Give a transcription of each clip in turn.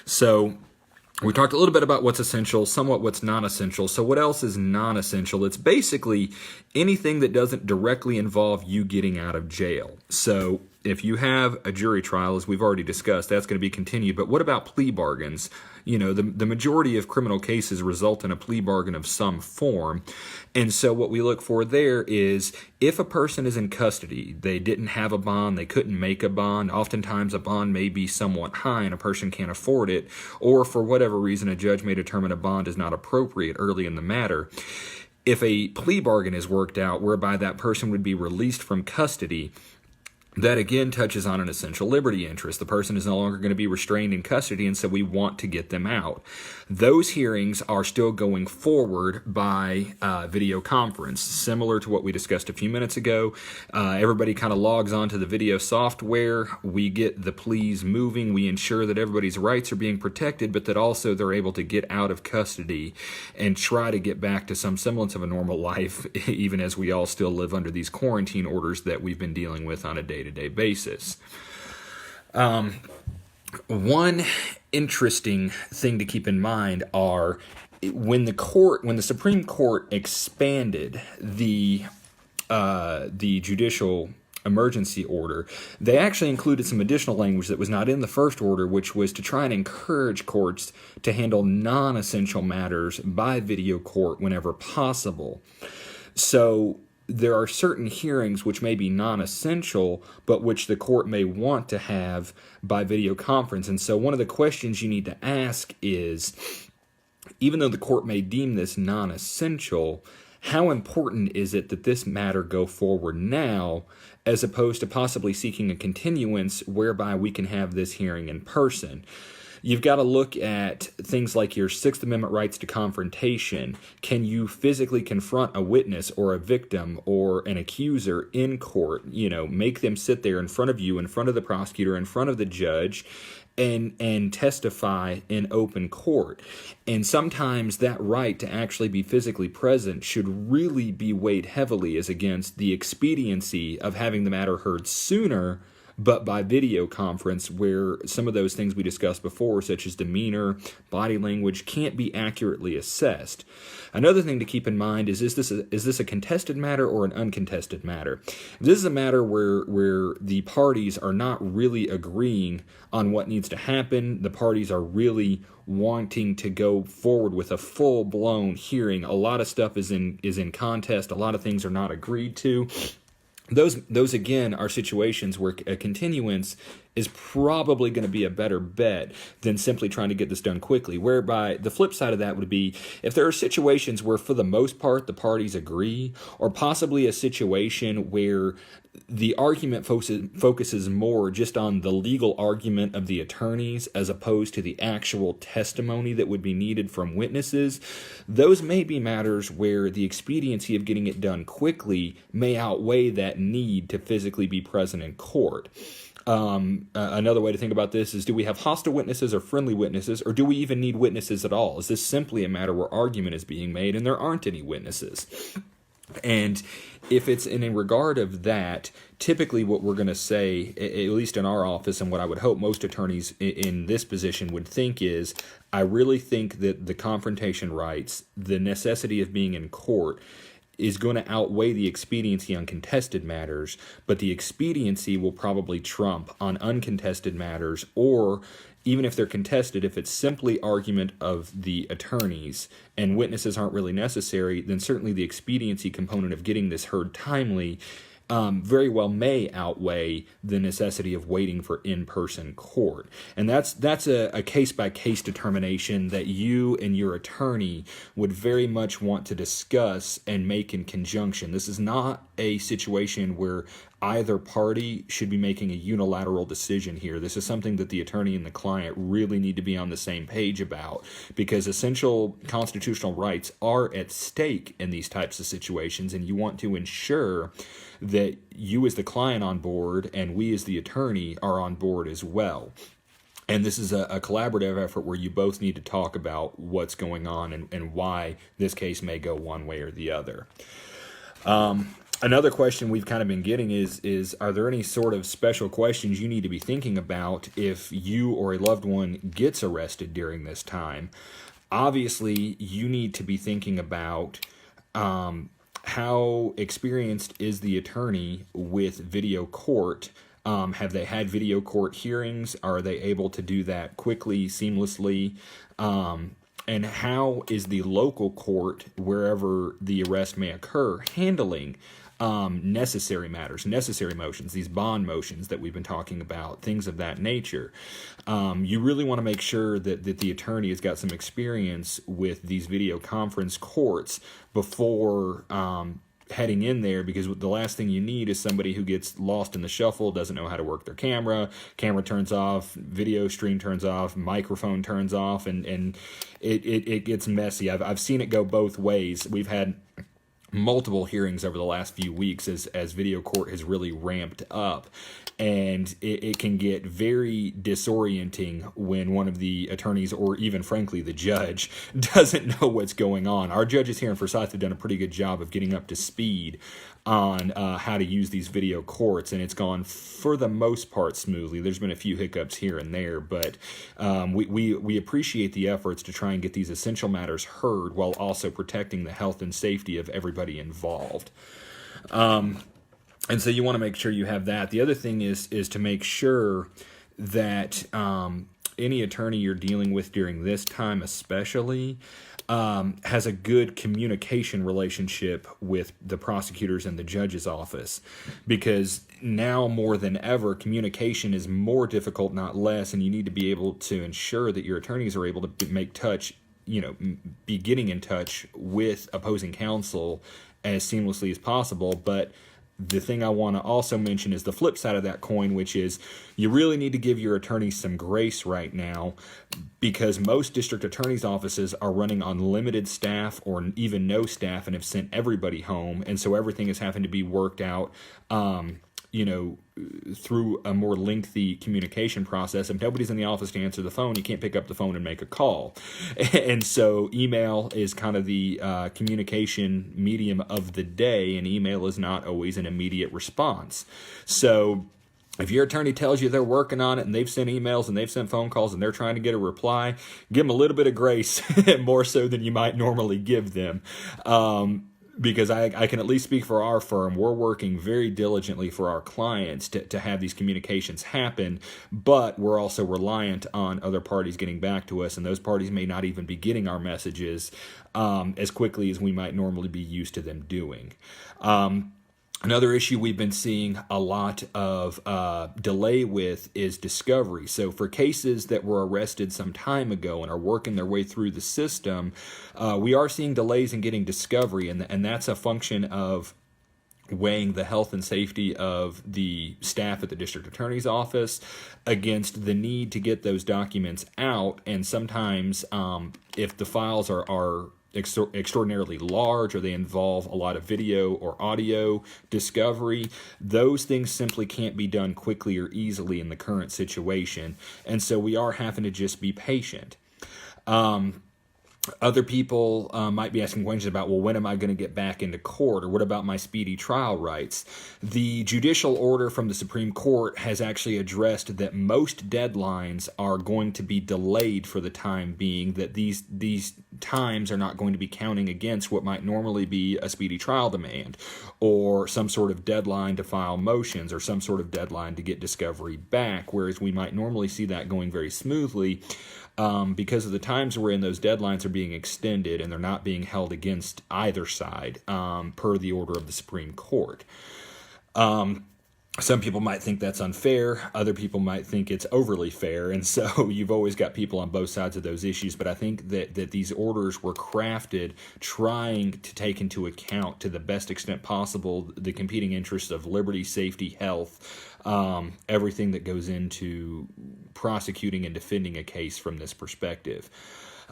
So we talked a little bit about what's essential, somewhat what's non-essential. So what else is non-essential? It's basically anything that doesn't directly involve you getting out of jail. So if you have a jury trial, as we've already discussed, that's going to be continued. But what about plea bargains? You know, the majority of criminal cases result in a plea bargain of some form. And so what we look for there is if a person is in custody, they didn't have a bond, they couldn't make a bond. Oftentimes a bond may be somewhat high and a person can't afford it, or for whatever reason a judge may determine a bond is not appropriate early in the matter. If a plea bargain is worked out whereby that person would be released from custody, that again touches on an essential liberty interest. The person is no longer going to be restrained in custody, and so we want to get them out. Those hearings are still going forward by video conference, similar to what we discussed a few minutes ago. Everybody kind of logs on to the video software. We get the pleas moving. We ensure that everybody's rights are being protected, but that also they're able to get out of custody and try to get back to some semblance of a normal life, even as we all still live under these quarantine orders that we've been dealing with on a day-to-day basis. One interesting thing to keep in mind are when the Supreme Court expanded the judicial emergency order, they actually included some additional language that was not in the first order, which was to try and encourage courts to handle non-essential matters by video court whenever possible. So there are certain hearings which may be non-essential, but which the court may want to have by video conference. And so one of the questions you need to ask is, even though the court may deem this non-essential, how important is it that this matter go forward now, as opposed to possibly seeking a continuance whereby we can have this hearing in person? You've got to look at things like your Sixth Amendment rights to confrontation. Can you physically confront a witness or a victim or an accuser in court? You know, make them sit there in front of you, in front of the prosecutor, in front of the judge, and testify in open court. And sometimes that right to actually be physically present should really be weighed heavily as against the expediency of having the matter heard sooner, but by video conference, where some of those things we discussed before, such as demeanor, body language, can't be accurately assessed. Another thing to keep in mind is this a contested matter or an uncontested matter? If this is a matter where the parties are not really agreeing on what needs to happen, the parties are really wanting to go forward with a full-blown hearing, a lot of stuff is in contest, a lot of things are not agreed to. Those again are situations where a continuance is probably going to be a better bet than simply trying to get this done quickly. Whereby the flip side of that would be if there are situations where for the most part the parties agree, or possibly a situation where the argument focuses more just on the legal argument of the attorneys as opposed to the actual testimony that would be needed from witnesses. Those may be matters where the expediency of getting it done quickly may outweigh that need to physically be present in court. Another way to think about this is, do we have hostile witnesses or friendly witnesses, or do we even need witnesses at all? Is this simply a matter where argument is being made and there aren't any witnesses? And if it's in a regard of that, typically what we're going to say, at least in our office, and what I would hope most attorneys in this position would think is, I really think that the confrontation rights, the necessity of being in court, is going to outweigh the expediency on contested matters, but the expediency will probably trump on uncontested matters, or even if they're contested, if it's simply argument of the attorneys and witnesses aren't really necessary, then certainly the expediency component of getting this heard timely very well may outweigh the necessity of waiting for in-person court. And that's a case-by-case determination that you and your attorney would very much want to discuss and make in conjunction. This is not a situation where either party should be making a unilateral decision here. This is something that the attorney and the client really need to be on the same page about, because essential constitutional rights are at stake in these types of situations, and you want to ensure that you as the client on board and we as the attorney are on board as well. And this is a collaborative effort where you both need to talk about what's going on and why this case may go one way or the other. Another question we've kind of been getting is are there any sort of special questions you need to be thinking about if you or a loved one gets arrested during this time? Obviously, you need to be thinking about how experienced is the attorney with video court. Have they had video court hearings? Are they able to do that quickly, seamlessly? And how is the local court, wherever the arrest may occur, handling necessary matters, necessary motions, these bond motions that we've been talking about, things of that nature? You really want to make sure that the attorney has got some experience with these video conference courts before heading in there, because the last thing you need is somebody who gets lost in the shuffle, doesn't know how to work their camera turns off, video stream turns off, microphone turns off, and it gets messy. I've seen it go both ways. We've had multiple hearings over the last few weeks as video court has really ramped up, and it can get very disorienting when one of the attorneys, or even frankly the judge, doesn't know what's going on. Our judges here in Forsyth have done a pretty good job of getting up to speed on how to use these video courts, and it's gone for the most part smoothly. There's been a few hiccups here and there, but we appreciate the efforts to try and get these essential matters heard while also protecting the health and safety of everybody involved. And so you want to make sure you have that. The other thing is to make sure that any attorney you're dealing with during this time especially has a good communication relationship with the prosecutors and the judge's office, because now more than ever, communication is more difficult, not less, and you need to be able to ensure that your attorneys are able to be getting in touch with opposing counsel as seamlessly as possible. But the thing I want to also mention is the flip side of that coin, which is you really need to give your attorneys some grace right now, because most district attorneys' offices are running on limited staff or even no staff and have sent everybody home. And so everything is having to be worked out, through a more lengthy communication process. If nobody's in the office to answer the phone, you can't pick up the phone and make a call. And so email is kind of the communication medium of the day, and email is not always an immediate response. So if your attorney tells you they're working on it and they've sent emails and they've sent phone calls and they're trying to get a reply, give them a little bit of grace, more so than you might normally give them. Because I can at least speak for our firm. We're working very diligently for our clients to have these communications happen, but we're also reliant on other parties getting back to us, and those parties may not even be getting our messages as quickly as we might normally be used to them doing. Another issue we've been seeing a lot of delay with is discovery. So for cases that were arrested some time ago and are working their way through the system, we are seeing delays in getting discovery, and that's a function of weighing the health and safety of the staff at the district attorney's office against the need to get those documents out. And sometimes if the files are extraordinarily large, or they involve a lot of video or audio discovery, those things simply can't be done quickly or easily in the current situation. And so we are having to just be patient. Other people might be asking questions about, well, when am I going to get back into court? Or what about my speedy trial rights? The judicial order from the Supreme Court has actually addressed that most deadlines are going to be delayed for the time being, that these times are not going to be counting against what might normally be a speedy trial demand, or some sort of deadline to file motions, or some sort of deadline to get discovery back, whereas we might normally see that going very smoothly. Because of the times we're in, those deadlines are being extended and they're not being held against either side per the order of the Supreme Court. Some people might think that's unfair. Other people might think it's overly fair. And so you've always got people on both sides of those issues. But I think that these orders were crafted trying to take into account, to the best extent possible, the competing interests of liberty, safety, health, everything that goes into prosecuting and defending a case from this perspective.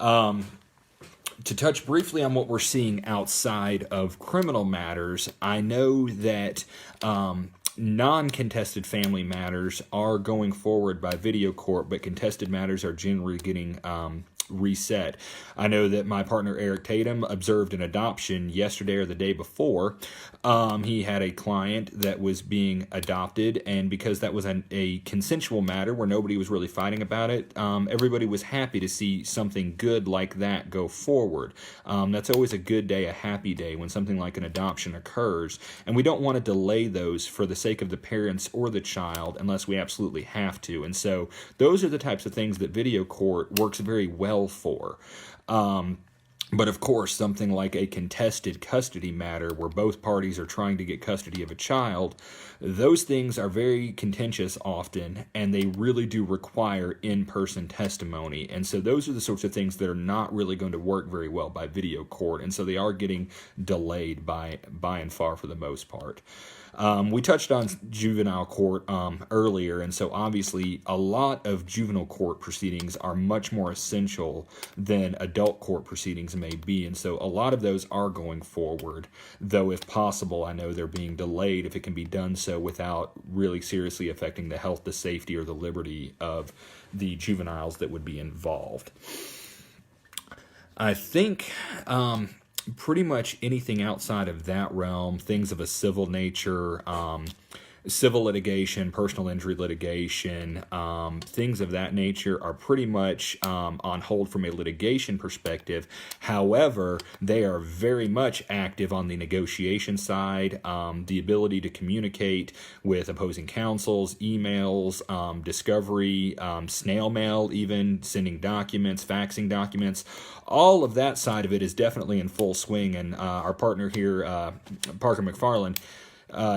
To touch briefly on what we're seeing outside of criminal matters, I know that non-contested family matters are going forward by video court, but contested matters are generally getting reset. I know that my partner Eric Tatum observed an adoption yesterday or the day before. He had a client that was being adopted, and because that was a consensual matter where nobody was really fighting about it, everybody was happy to see something good like that go forward. That's always a good day, a happy day, when something like an adoption occurs, and we don't want to delay those for the sake of the parents or the child unless we absolutely have to. And so those are the types of things that video court works very well for. But of course, something like a contested custody matter where both parties are trying to get custody of a child, those things are very contentious often, and they really do require in-person testimony. And so those are the sorts of things that are not really going to work very well by video court, and so they are getting delayed by and far for the most part. We touched on juvenile court earlier, and so obviously a lot of juvenile court proceedings are much more essential than adult court proceedings may be, and so a lot of those are going forward, though if possible, I know they're being delayed if it can be done so without really seriously affecting the health, the safety, or the liberty of the juveniles that would be involved. I think pretty much anything outside of that realm, things of a civil nature, civil litigation, personal injury litigation, things of that nature are pretty much on hold from a litigation perspective. However, they are very much active on the negotiation side, the ability to communicate with opposing counsels, emails, discovery, snail mail, even sending documents, faxing documents. All of that side of it is definitely in full swing, and our partner here, Parker McFarland,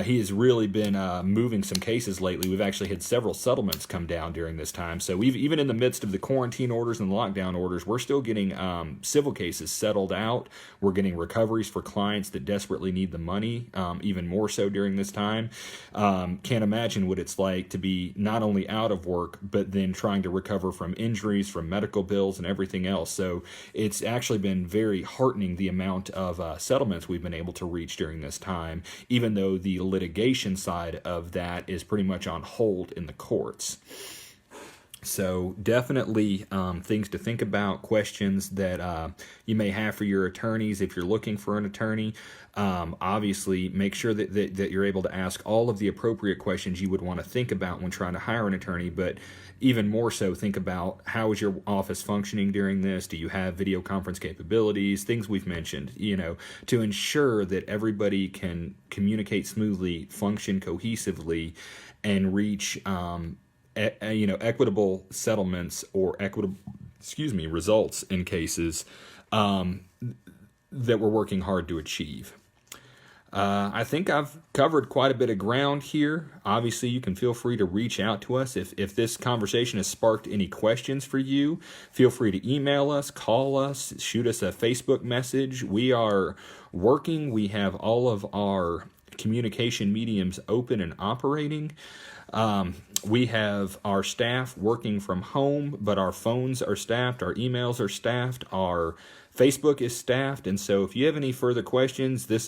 he has really been moving some cases lately. We've actually had several settlements come down during this time. So even in the midst of the quarantine orders and the lockdown orders, we're still getting civil cases settled out. We're getting recoveries for clients that desperately need the money, even more so during this time. Can't imagine what it's like to be not only out of work, but then trying to recover from injuries, from medical bills, and everything else. So it's actually been very heartening the amount of settlements we've been able to reach during this time, even though the litigation side of that is pretty much on hold in the courts. So definitely things to think about, questions that you may have for your attorneys if you're looking for an attorney. Obviously, make sure that you're able to ask all of the appropriate questions you would want to think about when trying to hire an attorney, but even more so, think about how is your office functioning during this? Do you have video conference capabilities? Things we've mentioned, to ensure that everybody can communicate smoothly, function cohesively, and reach equitable settlements or equitable results in cases that we're working hard to achieve. I think I've covered quite a bit of ground here. Obviously, you can feel free to reach out to us. If this conversation has sparked any questions for you, feel free to email us, call us, shoot us a Facebook message. We are working. We have all of our communication mediums open and operating. We have our staff working from home, but our phones are staffed, our emails are staffed, our Facebook is staffed, and so if you have any further questions, this